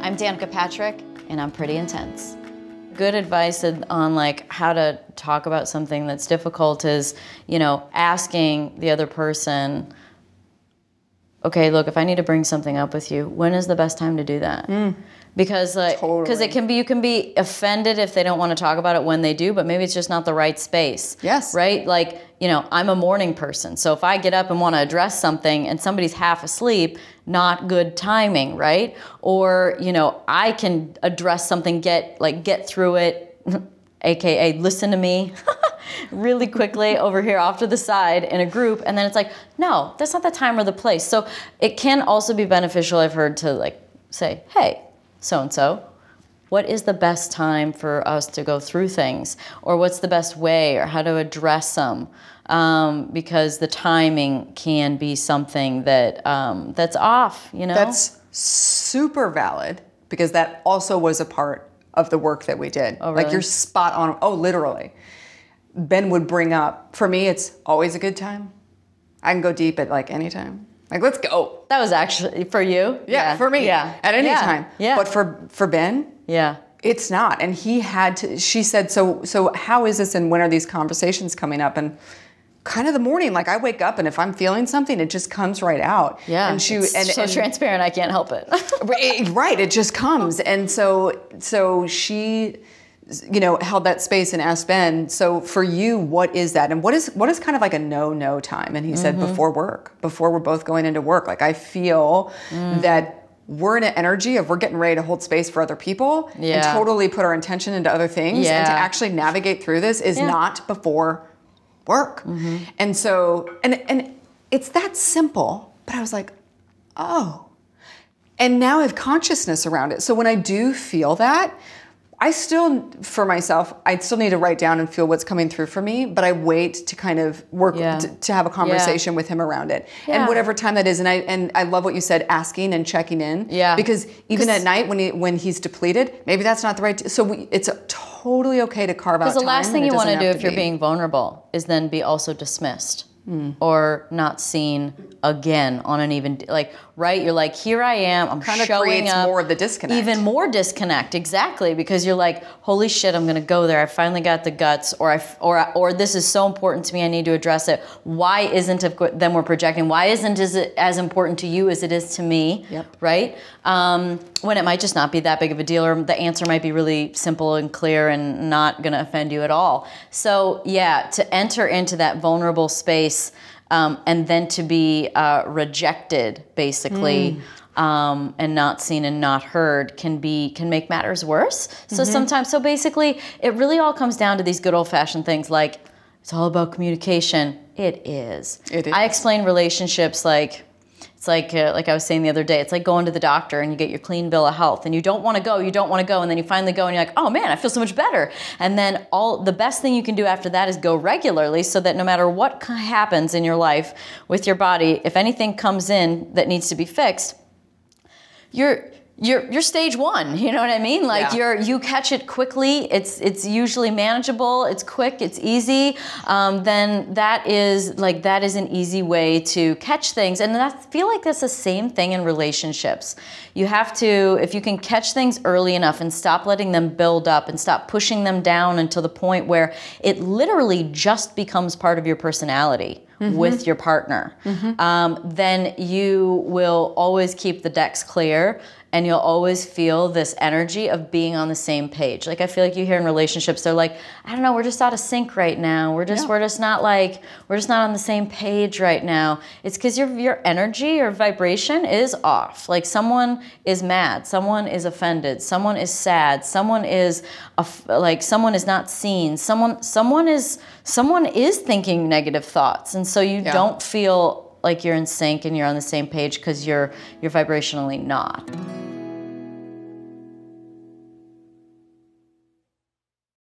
I'm Danica Patrick, and I'm pretty intense. Good advice on like how to talk about something that's difficult is, you know, asking the other person, okay, look, if I need to bring something up with you, when is the best time to do that? Because like, because it can be, you can be offended if they don't want to talk about it when they do, but maybe it's just not the right space. Yes. Right? Like, you know, I'm a morning person. So if I get up and want to address something and somebody's half asleep, not good timing, right? Or, you know, I can address something, get through it, AKA listen to me really quickly over here off to the side in a group. And then it's like, no, that's not the time or the place. So it can also be beneficial, I've heard, to like say, hey, so-and-so, what is the best time for us to go through things? Or what's the best way, or how to address them? Because the timing can be something that that's off, you know? That's super valid, because that also was a part of the work that we did. Oh, really? Like, you're spot on. Oh, literally. Ben would bring up, for me, it's always a good time. I can go deep at like any time. Like, let's go. That was actually for you? Yeah, for me. Yeah. At any time. Yeah. But for Ben, yeah, it's not. And he had to, she said, so how is this, and when are these conversations coming up? And kind of the morning, like I wake up and if I'm feeling something, it just comes right out. Yeah. And she, it's so transparent, I can't help it. Right, it just comes. And so she, you know, held that space and asked Ben, so for you, what is that? And what is kind of like a no time? And he said, before work, before we're both going into work. Like, I feel that we're in an energy of we're getting ready to hold space for other people and totally put our intention into other things. Yeah. And to actually navigate through this is not before work. And so, and it's that simple, but I was like, oh. And now I have consciousness around it. So when I do feel that, I still, for myself, I still need to write down and feel what's coming through for me, but I wait to kind of work, to have a conversation with him around it. Yeah. And whatever time that is, and I love what you said, asking and checking in. Yeah. Because even at night when he's depleted, maybe that's not the right, so it's totally okay to carve out time. Because the last thing you want to do if you're be being vulnerable is then be also dismissed. Or not seen again on an even, like, right? You're like, here I am, I'm kind of showing creates up. more of the disconnect. Even more disconnect, exactly, because you're like, holy shit, I'm gonna go there. I finally got the guts, or this is so important to me, I need to address it. Why isn't it, then we're projecting, why isn't it as important to you as it is to me, right? When it might just not be that big of a deal, or the answer might be really simple and clear and not gonna offend you at all. So yeah, to enter into that vulnerable space, and then to be rejected, basically, and not seen and not heard can make matters worse. So sometimes, so basically, it really all comes down to these good old-fashioned things like, it's all about communication. It is. It is. I explain relationships like, it's like I was saying the other day, it's like going to the doctor and you get your clean bill of health and you don't want to go, and then you finally go and you're like, oh man, I feel so much better. And then the best thing you can do after that is go regularly, so that no matter what happens in your life with your body, if anything comes in that needs to be fixed, you're stage one, you know what I mean? Like you catch it quickly. It's usually manageable. It's quick. It's easy. Then that is an easy way to catch things. And I feel like that's the same thing in relationships. You have to, if you can catch things early enough and stop letting them build up and stop pushing them down until the point where it literally just becomes part of your personality. With your partner, then you will always keep the decks clear, and you'll always feel this energy of being on the same page. Like, I feel like you hear in relationships, they're like, I don't know, we're just out of sync right now. We're just not on the same page right now. It's because your energy, your vibration is off. Like, someone is mad, someone is offended, someone is sad, someone is not seen, someone is thinking negative thoughts, and so you don't feel like you're in sync and you're on the same page because you're vibrationally not.